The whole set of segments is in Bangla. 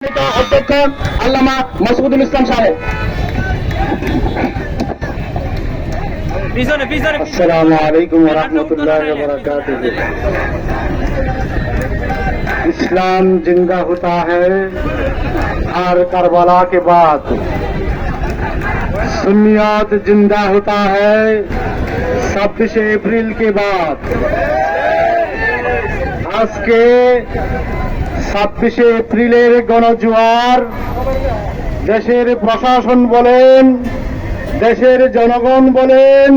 অধ্যক্ষ আল্লামা মাসুদুল ইসলাম সাহেব। अस्सलामु अलैकुम व रहमतुल्लाहि व बरकातुहू। इस्लाम जिंदा होता है हर करबला के बाद, सुन्नियत जिंदा होता है 26 एप्रिल के बाद। आज के 26 এপ্রিলের গণজোয়ার দেশের প্রশাসন বলেন, দেশের জনগণ বলেন,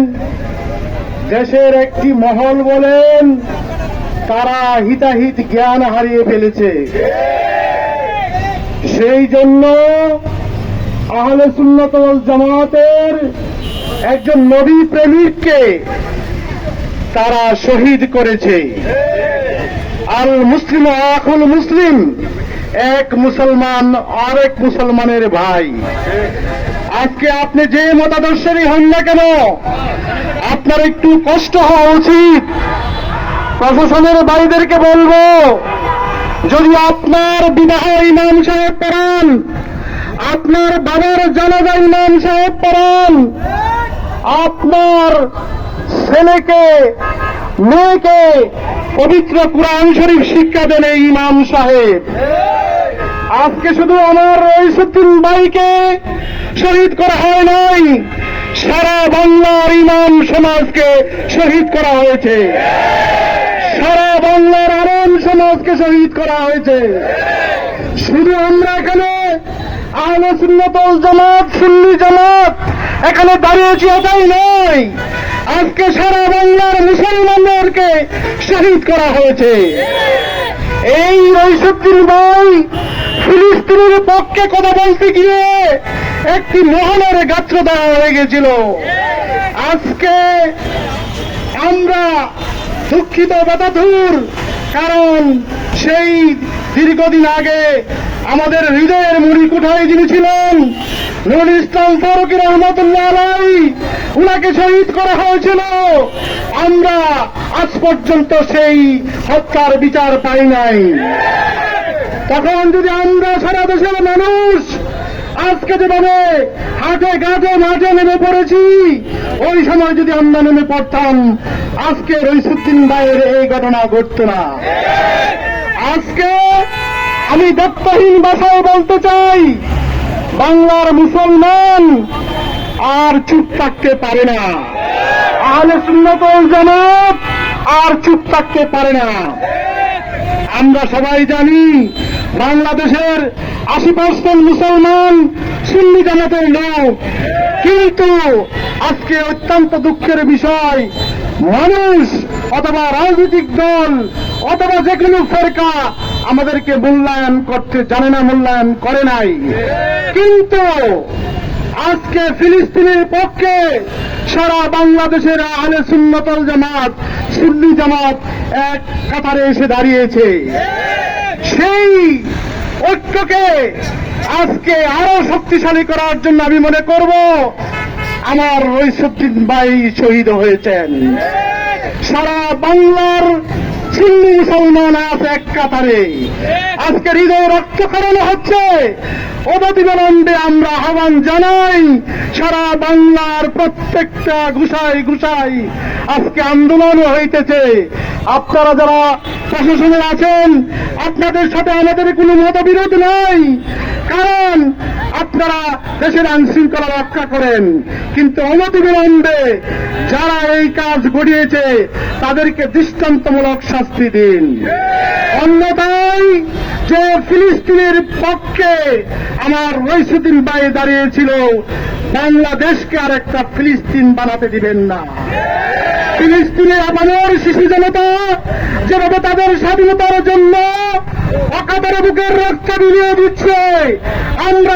দেশের একটি মহল বলেন, তারা হিতাহিত জ্ঞান হারিয়ে ফেলেছে। সেই জন্য আহলে সুন্নাত ওয়াল জামাতের একজন নবী প্রেমিককে তারা শহীদ করেছে। আল মুসলিম আখুল মুসলিম, এক মুসলমান আরেক মুসলমানের ভাই। আজকে আপনি যে মতাদর্শেরই হন না কেন, আপনার একটু কষ্ট হওয়া উচিত। প্রশাসনের ভাইদেরকে বলবো, যদি আপনার বিবাহ ইমাম সাহেব পড়ান, আপনার বাবার জানাজা ইমাম সাহেব পড়ান, আপনার ছেলেকে মেয়েকে পবিত্র কুরআন শরীফ শিক্ষা দেন এই ইমাম সাহেব। আজকে শুধু আমার রইসুদ্দিন ভাইকে শহীদ করা হয় নাই, সারা বাংলার ইমাম সমাজকে শহীদ করা হয়েছে, সারা বাংলার আলেম সমাজকে শহীদ করা হয়েছে। শুধু আমরা এখানে আহলে সুন্নাত ওয়াল জামাত, সুন্নি জামাত এখানে দাঁড়িয়েছি এটাই নয়, আজকে সারা বাংলার মুসলমানদেরকে শহীদ করা হয়েছে। এই রইসুদ্দিন ভাই ফিলিস্তিনের পক্ষে কথা বলতে গিয়ে একটি মহলের গাত্র দেওয়া হয়ে গেছিল। আজকে আমরা দুঃখিত ব্যথাতুর, কারণ সেই দীর্ঘদিন আগে আমাদের হৃদয়ের মণিকুঠায় যিনি ছিলেন নুরুল ইসলাম ফারুকী রহমতুল্লাহ আলাইহি, উনাকে শহীদ করা হয়েছিল। আমরা আজ পর্যন্ত সেই হত্যার বিচার পাই নাই। তখন যদি আমরা সারা দেশের মানুষ আজকে যেভাবে হাটে ঘাটে মাঠে নেমে পড়েছি, ওই সময় যদি আমরা নেমে পড়তাম, আজকে রইসুদ্দিন ভাইয়ের এই ঘটনা ঘটত না। আজকে আমি দায়িত্বহীন ভাষায় বলতে চাই, বাংলার মুসলমান আর চুপ থাকতে পারে না, আহলে সুন্নাত ওয়াল জামাত আর চুপ থাকতে পারে না। আমরা সবাই জানি বাংলাদেশের 80% মুসলমান সুন্নি জামাতের লোক, কিন্তু আজকে অত্যন্ত দুঃখের বিষয়, মানুষ অথবা রাজনৈতিক দল অথবা যে কোনো ফেরকা আমাদেরকে মূল্যায়ন করতে জানে না, মূল্যায়ন করে নাই। কিন্তু আজকে ফিলিস্তিনের পক্ষে সারা বাংলাদেশের আহলে সুন্নাত ওয়াল জামাত, সুন্নি জামাত এক কাতারে এসে দাঁড়িয়েছে। সেই ঐক্যকে আজকে আরো শক্তিশালী করার জন্য আমি মনে করব আমার রইসুদ্দিন ভাই শহীদ হয়েছেন। সারা বাংলার সুন্নি মুসলমান আছে এক কাতারে, আজকে হৃদয় রক্তক্ষরণ হচ্ছে। অনতিবিলম্বে আমরা আহ্বান জানাই, সারা বাংলার প্রত্যেকটা গুসাই গুসাই আজকে আন্দোলন হইতেছে। আপনারা যারা প্রশাসনে আছেন, আপনাদের সাথে আমাদের কোনো মতবিরোধ নাই, কারণ আপনারা দেশের আইন শৃঙ্খলা রক্ষা করেন। কিন্তু অনতিবিলম্বে যারা এই কাজ ঘটিয়েছে তাদেরকে দৃষ্টান্তমূলক শাস্তি দিন। অন্যথায় যে ফিলিস্তিনের পক্ষে আমার রইসুদ্দিন ভাই দাঁড়িয়েছিল, বাংলাদেশকে আর একটা ফিলিস্তিন বানাতে দিবেন না। ফিলিস্তিনে আমাদের শিশু জনতা যেভাবে তাদের স্বাধীনতার জন্য অকাতরে বুকের রক্ত বিলিয়ে দিচ্ছে, আমরা